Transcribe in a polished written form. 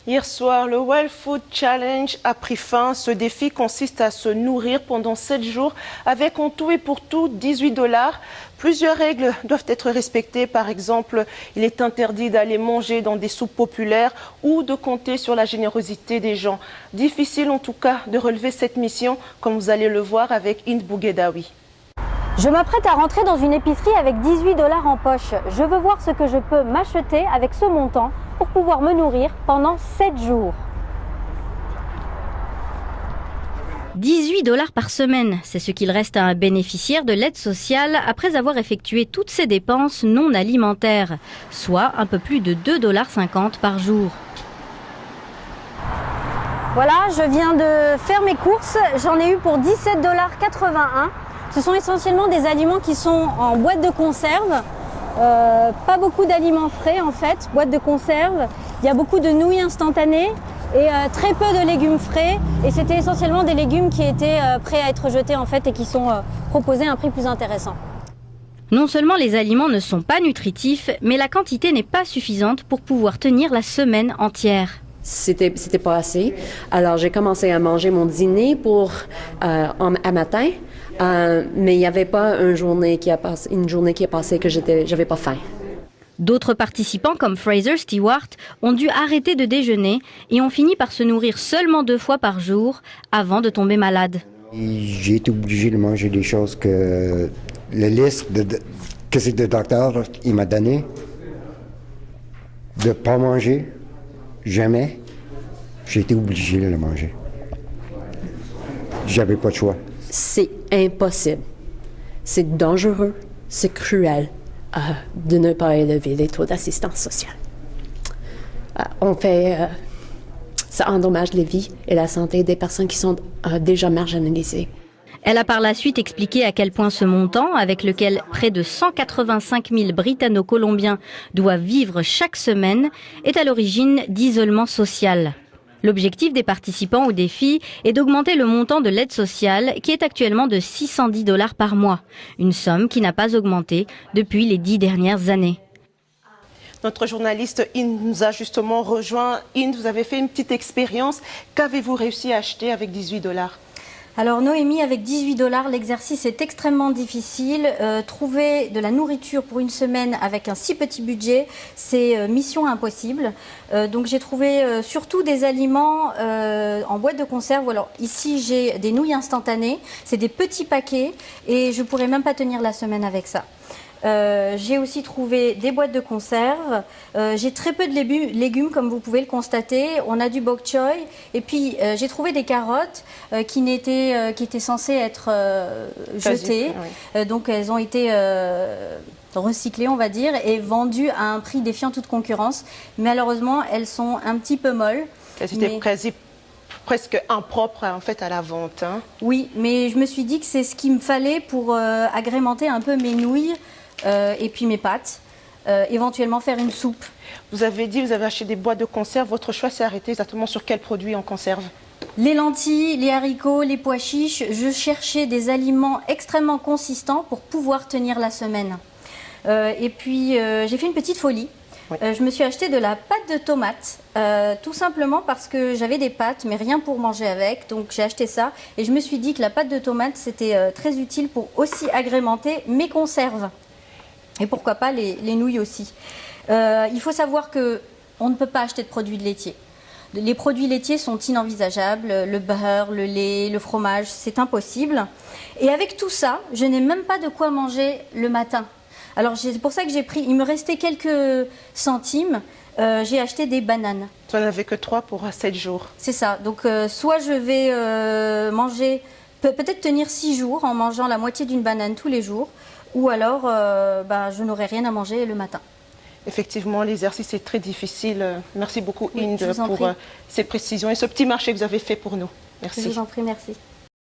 Hier soir, le Wild Food Challenge a pris fin. Ce défi consiste à se nourrir pendant 7 jours avec en tout et pour tout 18 $. Plusieurs règles doivent être respectées. Par exemple, il est interdit d'aller manger dans des soupes populaires ou de compter sur la générosité des gens. Difficile en tout cas de relever cette mission, comme vous allez le voir avec Inde Bouguedaoui. Je m'apprête à rentrer dans une épicerie avec 18 $ en poche. Je veux voir ce que je peux m'acheter avec ce montant pour pouvoir me nourrir pendant 7 jours. 18 $ par semaine, c'est ce qu'il reste à un bénéficiaire de l'aide sociale après avoir effectué toutes ses dépenses non alimentaires, soit un peu plus de 2,50 $ par jour. Voilà, je viens de faire mes courses. J'en ai eu pour 17,81 $. Ce sont essentiellement des aliments qui sont en boîte de conserve. Pas beaucoup d'aliments frais en fait, boîte de conserve. Il y a beaucoup de nouilles instantanées et très peu de légumes frais. Et c'était essentiellement des légumes qui étaient prêts à être jetés en fait et qui sont proposés à un prix plus intéressant. Non seulement les aliments ne sont pas nutritifs, mais la quantité n'est pas suffisante pour pouvoir tenir la semaine entière. C'était pas assez. Alors j'ai commencé à manger mon dîner à matin. Mais il n'y avait pas une journée qui a passé que j'avais pas faim. D'autres participants comme Fraser Stewart ont dû arrêter de déjeuner et ont fini par se nourrir seulement 2 fois par jour avant de tomber malade. J'ai été obligé de manger des choses que la liste que le docteur il m'a donné de ne pas manger jamais. J'ai été obligé de le manger. J'avais pas de choix. C'est impossible. C'est dangereux, c'est cruel de ne pas élever les taux d'assistance sociale. Ça endommage les vies et la santé des personnes qui sont déjà marginalisées. Elle a par la suite expliqué à quel point ce montant, avec lequel près de 185 000 Britanno-Colombiens doivent vivre chaque semaine, est à l'origine d'isolement social. L'objectif des participants au défi est d'augmenter le montant de l'aide sociale qui est actuellement de 610 $ par mois, une somme qui n'a pas augmenté depuis les 10 dernières années. Notre journaliste Inde nous a justement rejoint. Inde, vous avez fait une petite expérience. Qu'avez-vous réussi à acheter avec 18 $? Alors Noémie, avec 18 $, l'exercice est extrêmement difficile. Trouver de la nourriture pour une semaine avec un si petit budget, c'est mission impossible. Donc j'ai trouvé surtout des aliments en boîte de conserve. Alors ici j'ai des nouilles instantanées, c'est des petits paquets et je ne pourrais même pas tenir la semaine avec ça. J'ai aussi trouvé des boîtes de conserve. J'ai très peu de légumes comme vous pouvez le constater. On a du bok choy et puis j'ai trouvé des carottes qui étaient censées être jetées. Oui. Donc elles ont été recyclées, on va dire, et vendues à un prix défiant toute concurrence. Malheureusement, elles sont un petit peu molles. Elles étaient presque impropres en fait à la vente. Hein. Oui, mais je me suis dit que c'est ce qu'il me fallait pour agrémenter un peu mes nouilles. Et puis mes pâtes, éventuellement faire une soupe. Vous avez dit, vous avez acheté des boîtes de conserve. Votre choix s'est arrêté exactement sur quel produit en conserve? Les lentilles, les haricots, les pois chiches. Je cherchais des aliments extrêmement consistants pour pouvoir tenir la semaine. Et puis j'ai fait une petite folie. Oui. Je me suis acheté de la pâte de tomate, tout simplement parce que j'avais des pâtes, mais rien pour manger avec. Donc j'ai acheté ça et je me suis dit que la pâte de tomate, c'était très utile pour aussi agrémenter mes conserves. Et pourquoi pas les nouilles aussi. Il faut savoir qu'on ne peut pas acheter de produits laitiers. Les produits laitiers sont inenvisageables, le beurre, le lait, le fromage, c'est impossible. Et avec tout ça, je n'ai même pas de quoi manger le matin. Alors c'est pour ça que j'ai pris, il me restait quelques centimes, j'ai acheté des bananes. Vous n'en avez que 3 pour 7 jours. C'est ça, donc soit je vais manger, peut-être tenir 6 jours en mangeant la moitié d'une banane tous les jours, ou alors je n'aurai rien à manger le matin. Effectivement, l'exercice est très difficile. Merci beaucoup Inde pour ces précisions et ce petit marché que vous avez fait pour nous. Merci. Je vous en prie, merci.